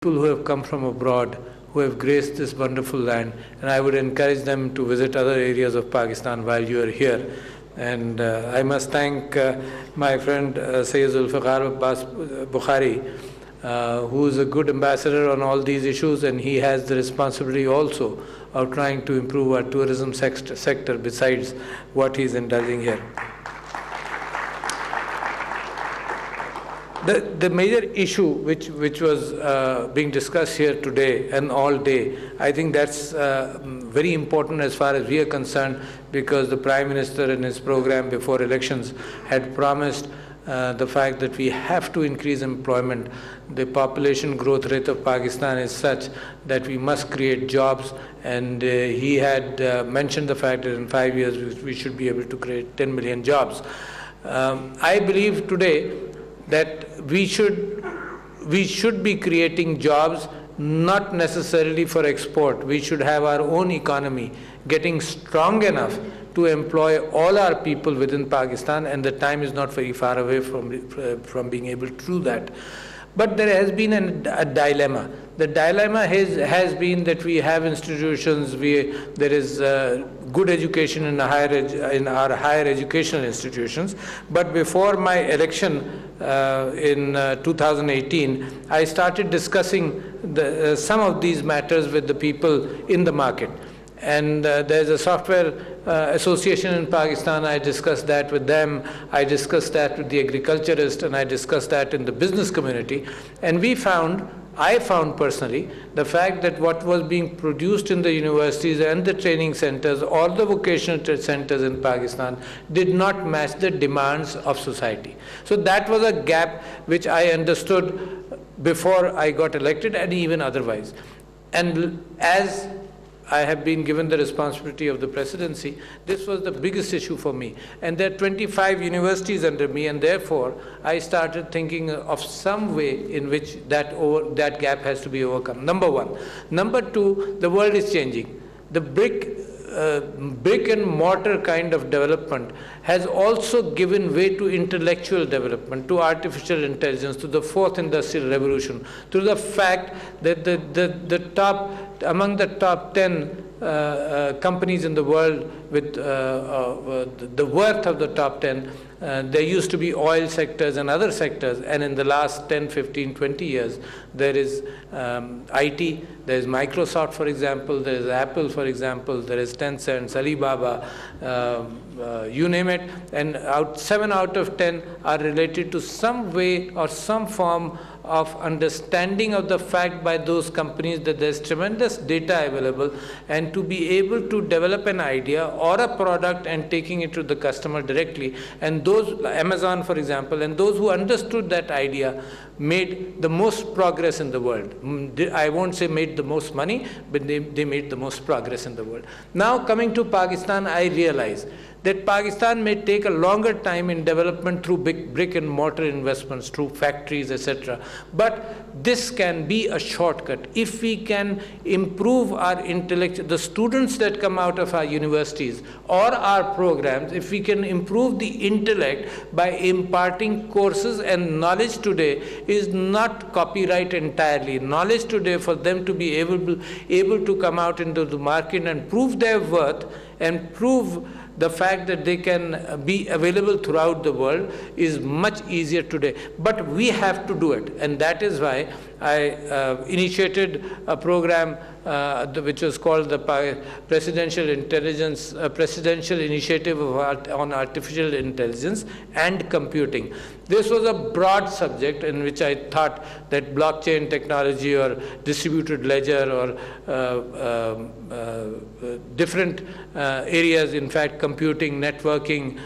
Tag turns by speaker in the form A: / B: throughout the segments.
A: people who have come from abroad, who have graced this wonderful land, and I would encourage them to visit other areas of Pakistan while you are here. And I must thank my friend Sayyid Zulfiqar Abbas Bukhari, who is a good ambassador on all these issues, and he has the responsibility also of trying to improve our tourism sector besides what he's indulging here. The major issue which was being discussed here today and all day, I think that's very important as far as we are concerned, because the Prime Minister in his program before elections had promised the fact that we have to increase employment. The population growth rate of Pakistan is such that we must create jobs, and he had mentioned the fact that in 5 years we should be able to create 10 million jobs. I believe today that we should be creating jobs, not necessarily for export. We should have our own economy getting strong enough to employ all our people within Pakistan, and the time is not very far away from being able to do that. But there has been a dilemma. The dilemma has been that we have institutions, there is good education in our higher educational institutions. But before my election in 2018, I started discussing some of these matters with the people in the market. And there's a software association in Pakistan. I discussed that with them. I discussed that with the agriculturists, and I discussed that in the business community. And I found personally, the fact that what was being produced in the universities and the training centers or the vocational centers in Pakistan did not match the demands of society. So that was a gap which I understood before I got elected, and even otherwise. And as I have been given the responsibility of the presidency, this was the biggest issue for me. And there are 25 universities under me, and therefore I started thinking of some way in which that gap has to be overcome. Number one. Number two, the world is changing. The brick and mortar kind of development has also given way to intellectual development, to artificial intelligence, to the fourth industrial revolution, to the fact that among the top 10 companies in the world with the worth of the top 10, there used to be oil sectors and other sectors, and in the last 10, 15, 20 years, there is IT, there is Microsoft, for example, there is Apple, for example, there is Tencent, Alibaba, you name it, and 7 out of 10 are related to some way or some form of understanding of the fact by those companies that there's tremendous data available, and to be able to develop an idea or a product and taking it to the customer directly. And those, Amazon for example, and those who understood that idea made the most progress in the world. I won't say made the most money, but they made the most progress in the world. Now coming to Pakistan, I realize that Pakistan may take a longer time in development through brick and mortar investments, through factories, etc. But this can be a shortcut. If we can improve our intellect, the students that come out of our universities or our programs, if we can improve the intellect by imparting courses, and knowledge today is not copyright entirely. Knowledge today, for them to be able to come out into the market and prove their worth and prove the fact that they can be available throughout the world, is much easier today. But we have to do it, and that is why I initiated a program which was called the Presidential Initiative on Artificial Intelligence and Computing. This was a broad subject in which I thought that blockchain technology or distributed ledger or different areas, in fact computing, networking,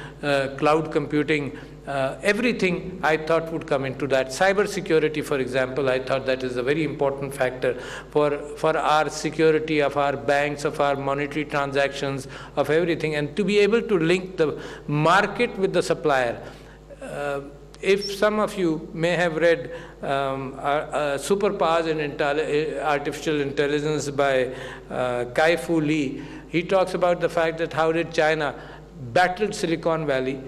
A: cloud computing, everything I thought would come into that. Cyber security, for example, I thought that is a very important factor for our security of our banks, of our monetary transactions, of everything, and to be able to link the market with the supplier. If some of you may have read Superpowers in Artificial Intelligence by Kai-Fu Lee, he talks about the fact that how did China battled Silicon Valley,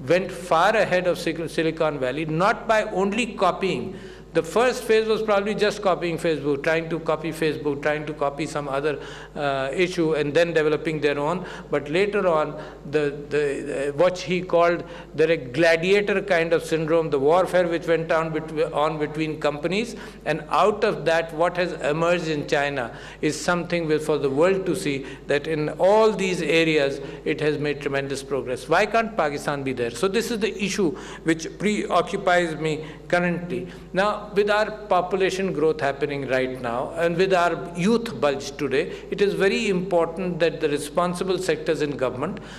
A: went far ahead of Silicon Valley, not by only copying The first phase was probably just copying Facebook, trying to copy Facebook, trying to copy some other issue, and then developing their own. But later on, what he called the gladiator kind of syndrome, the warfare which went on between companies, and out of that, what has emerged in China is something for the world to see, that in all these areas it has made tremendous progress. Why can't Pakistan be there? So this is the issue which preoccupies me currently. Now, with our population growth happening right now, and with our youth bulge today, it is very important that the responsible sectors in government